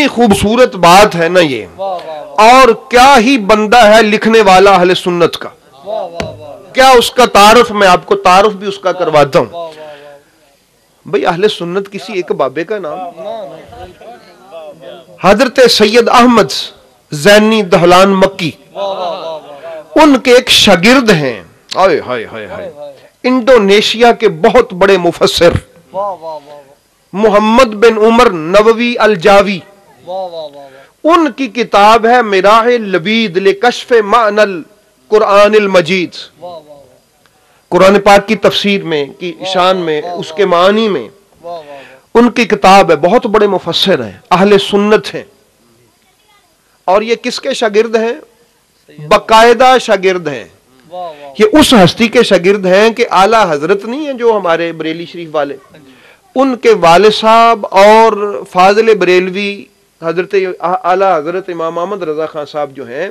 کتنی خوبصورت بات ہے نا یہ, اور کیا ہی بندہ ہے لکھنے والا اہل سنت کا. کیا اس کا تعارف, میں آپ کو تعارف بھی اس کا کرواتا ہوں. بھئی اہل سنت کسی ایک بابے کا نام, حضرت سید احمد زینی دہلان مکی, ان کے ایک شاگرد ہیں, آئے ہائے ہائے ہائے, انڈونیشیا کے بہت بڑے مفسر محمد بن عمر نووی الجاوی. ان کی کتاب ہے مراح لبید لکشف معنی القرآن المجید, قرآن پاک کی تفسیر میں, کی شان میں, اس کے معنی میں ان کی کتاب ہے. بہت بڑے مفسر ہیں, اہل سنت ہیں. اور یہ کس کے شاگرد ہیں؟ باقاعدہ شاگرد ہیں. یہ اس ہستی کے شاگرد ہیں کہ اعلیٰ حضرت نہیں ہیں جو ہمارے بریلی شریف والے, ان کے والد صاحب اور فاضل بریلوی حضرت اعلیٰ حضرت امام احمد رضا خان صاحب جو ہیں,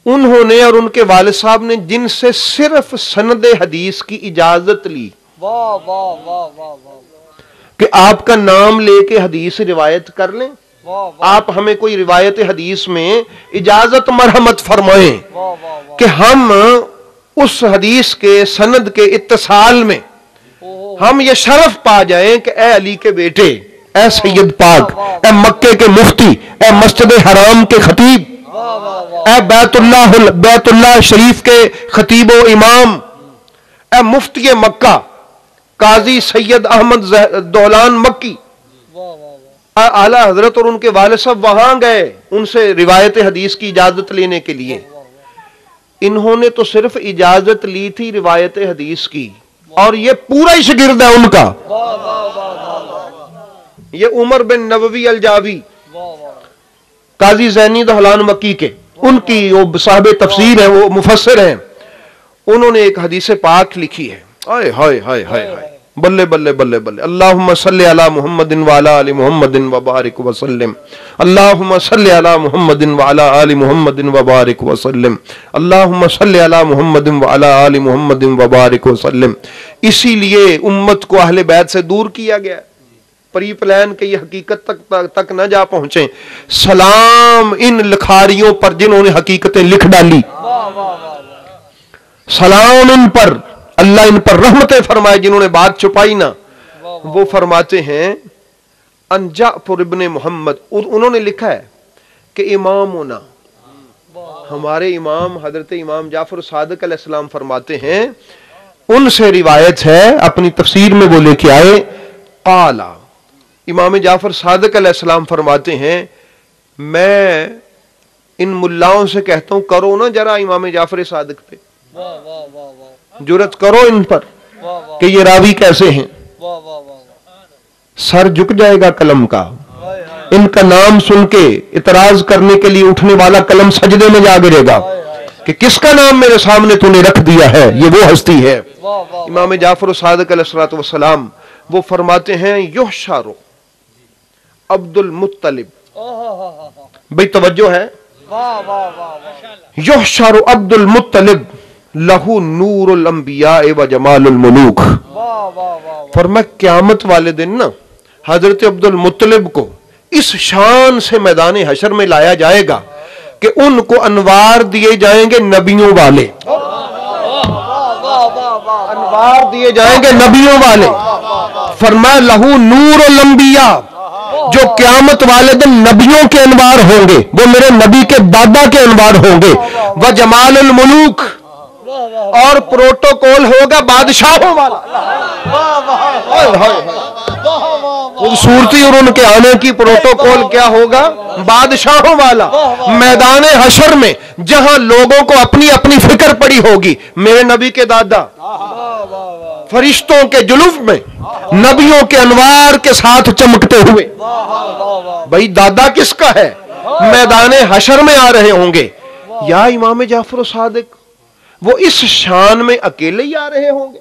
انہوں نے اور ان کے والد صاحب نے جن سے صرف سند حدیث کی اجازت لی کہ آپ کا نام لے کے حدیث روایت کر لیں, آپ ہمیں کوئی روایت حدیث میں اجازت مرحمت فرمائیں کہ ہم اس حدیث کے سند کے اتصال میں ہم یہ شرف پا جائیں کہ اے علی کے بیٹے, اے سید پاک, اے مکے کے مفتی, اے مسجد حرام کے خطیب, اے بیت اللہ شریف کے خطیب و امام, اے مفتی مکہ قاضی سید احمد دہلان مکی. اعلیٰ حضرت اور ان کے والد صاحب وہاں گئے ان سے روایت حدیث کی اجازت لینے کے لیے. انہوں نے تو صرف اجازت لی تھی روایت حدیث کی, اور یہ پورا ہی شاگرد ہے ان کا, یہ عمر بن نووی الجاوی قاضی زینی دہلان مکی کے, ان کی وہ صاحب تفسیر ہے, وہ مفسر ہیں. انہوں نے ایک حدیث پاک لکھی ہے, ہائے ہائے ہائے ہائے ہائے, بلے بلے بلے بلے, اللہم صلی علی محمد وعلی آل محمد وبارک وسلم, اللہم صلی علی محمد وعلی آل محمد وبارک وسلم, اللہم صلی علی محمد وعلی آل محمد وبارک وسلم. اسی لیے امت کو اہل بیت سے دور کیا گیا, پری پلان کے یہ حقیقت تک نہ جا پہنچیں. سلام ان لکھاریوں پر جنہوں نے حقیقتیں لکھ ڈالی, سلام ان پر, اللہ ان پر رحمتیں فرمائے جنہوں نے بات چھپائی نہ. وہ فرماتے ہیں ان جعفر ابن محمد, انہوں نے لکھا ہے کہ امامنا, ہمارے امام حضرت امام جعفر صادق علیہ السلام فرماتے ہیں, ان سے روایت ہے اپنی تفسیر میں وہ لے کے آئے, قالا, امام جعفر صادق علیہ السلام فرماتے ہیں, میں ان ملاؤں سے کہتا ہوں کرو نا ذرا امام جعفر صادق پہ, جرت کرو ان پر کہ یہ راوی کیسے ہیں. سر جھک جائے گا قلم کا, ان کا نام سن کے اعتراض کرنے کے لیے اٹھنے والا قلم سجدے میں جا گرے گا کہ کس کا نام میرے سامنے تو نے رکھ دیا ہے, یہ وہ ہستی ہے. امام جعفر صادق علیہ السلام وہ فرماتے ہیں یحشر عبد المطلب, بھئی توجہ ہے, یحشر عبد المطلب لہو نور الانبیاء و جمال الملوک. فرمایا قیامت والے دن نا حضرت عبد المطلب کو اس شان سے میدان حشر میں لایا جائے گا کہ ان کو انوار دیے جائیں گے نبیوں والے, انوار دیے جائیں گے نبیوں والے. فرمایا لہو نور الانبیاء, جو قیامت والے دن نبیوں کے انوار ہوں گے, وہ میرے نبی کے دادا کے انوار ہوں گے, و جمال الملوک, اور پروٹوکول ہوگا بادشاہوں والا. خوبصورتی اور ان کے آنے کی پروٹوکول کیا ہوگا, بادشاہوں والا. میدان حشر میں جہاں لوگوں کو اپنی اپنی فکر پڑی ہوگی, میرے نبی کے دادا فرشتوں کے جلوف میں نبیوں کے انوار کے ساتھ چمکتے ہوئے, بھئی دادا کس کا ہے, میدان حشر میں آ رہے ہوں گے. یا امام جعفر صادق وہ اس شان میں اکیلے ہی آ رہے ہوں گے,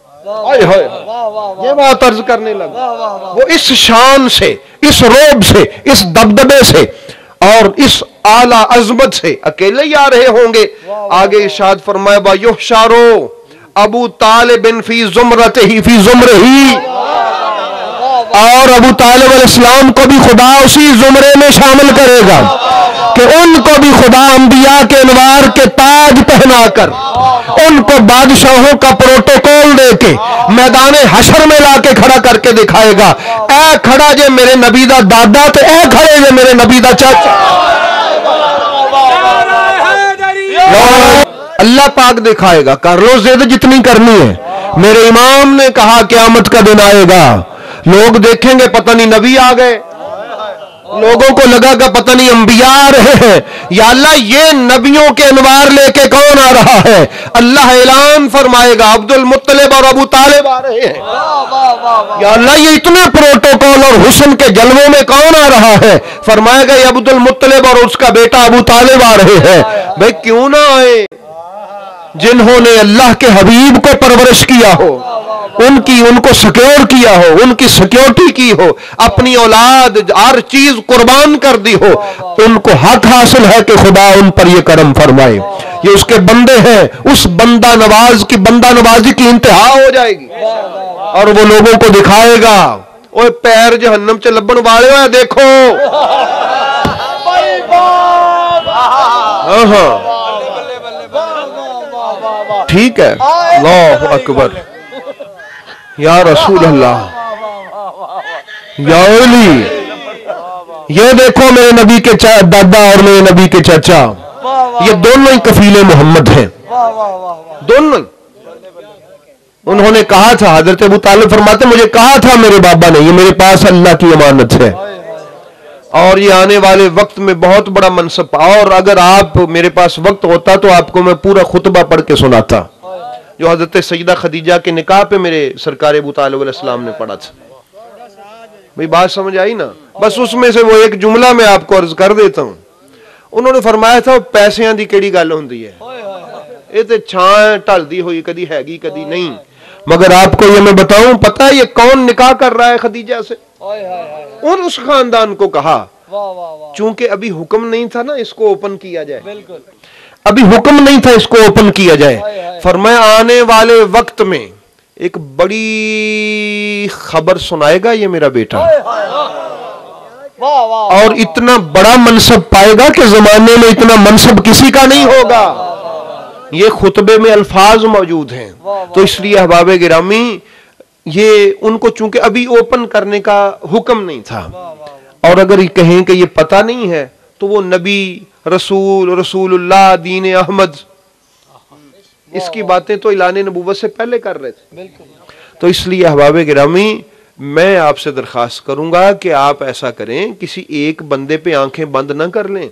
یہ بات عرض کرنے لگا, وہ اس شان سے, اس روب سے, اس دبدبے سے اور اس اعلی عظمت سے اکیلے ہی آ رہے ہوں گے. آگے ارشاد فرمایا با یحشرو ابو طالب فی زمرتہ فی زمرہی, اور ابو طالب علیہ السلام کو بھی خدا اسی زمرے میں شامل کرے گا کہ ان کو بھی خدا انبیاء کے انوار کے تاج پہنا کر ان کو بادشاہوں کا پروٹوکول دے کے میدان حشر میں لا کے کھڑا کر کے دکھائے گا، اے کھڑا جے میرے نبی دا دادا تے اے کھڑے جے میرے نبی دا چاچا۔ اللہ پاک دکھائے گا، کر لو ضد جتنی کرنی ہے۔ میرے امام نے کہا قیامت کا دن آئے گا، لوگ دیکھیں گے پتہ نہیں نبی آ گئے، لوگوں کو لگا کہ پتہ نہیں انبیاء آ رہے ہیں، یا اللہ یہ نبیوں کے انوار لے کے کون آ رہا ہے؟ اللہ اعلان فرمائے گا عبد المطلب اور ابو طالب آ رہے ہیں۔ یا اللہ یہ اتنے پروٹوکول اور حسن کے جلووں میں کون آ رہا ہے؟ فرمائے گا یہ عبد المطلب اور اس کا بیٹا ابو طالب آ رہے ہیں۔ بھئی کیوں نہ آئے؟ جنہوں نے اللہ کے حبیب کو پرورش کیا ہو، ان کو سیکیور کیا ہو، ان کی سیکیورٹی کی ہو، اپنی اولاد ہر چیز قربان کر دی ہو، ان کو حق حاصل ہے کہ خدا ان پر یہ کرم فرمائے۔ یہ اس کے بندے ہیں، اس بندہ نوازی کی انتہا ہو جائے گی اور وہ لوگوں کو دکھائے گا، اوہ پیر جہنم چ لبن والے ہوئے دیکھو۔ ٹھیک ہے، اللہ اکبر، یا رسول اللہ، یا علی، یہ دیکھو میرے نبی کے دادا اور میرے نبی کے چاچا، یہ دونوں ہی کفیل محمد ہیں، دونوں۔ انہوں نے کہا تھا، حضرت ابو طالب فرماتے مجھے کہا تھا میرے بابا نے، یہ میرے پاس اللہ کی امانت ہے اور یہ آنے والے وقت میں بہت بڑا منصب، اور اگر آپ میرے پاس وقت ہوتا تو آپ کو میں پورا خطبہ پڑھ کے سناتا جو حضرت سیدہ خدیجہ کے نکاح پہ میرے سرکار ابو طالب علیہ السلام نے پڑھا تھا۔ بھئی بات سمجھ آئی نا؟ بس اس میں سے وہ ایک جملہ میں آپ کو عرض کر دیتا ہوں۔ انہوں نے فرمایا تھا پیسیاں دی کیڑی گل ہوندی ہے، یہ تے چھان ٹل دی ہوئی، کدی ہے گی کدی نہیں۔ مگر آپ کو یہ میں بتاؤں، پتہ ہے یہ کون نکاح کر رہا ہے خدیجہ سے؟ اور اس خاندان کو کہا، چونکہ ابھی حکم نہیں تھا نا اس کو اوپن کیا جائے، ابھی حکم نہیں تھا اس کو اوپن کیا جائے، فرمایا آنے والے وقت میں ایک بڑی خبر سنائے گا یہ میرا بیٹا، اور اتنا بڑا منصب پائے گا کہ زمانے میں اتنا منصب کسی کا نہیں ہوگا۔ یہ خطبے میں الفاظ موجود ہیں، تو اس لیے احباب گرامی یہ ان کو چونکہ ابھی اوپن کرنے کا حکم نہیں تھا، اور اگر یہ کہیں کہ یہ پتہ نہیں ہے تو وہ نبی، رسول اللہ، دین احمد، اس کی باتیں تو اعلان نبوت سے پہلے کر رہے تھے۔ تو اس لیے احباب گرامی میں آپ سے درخواست کروں گا کہ آپ ایسا کریں، کسی ایک بندے پہ آنکھیں بند نہ کر لیں۔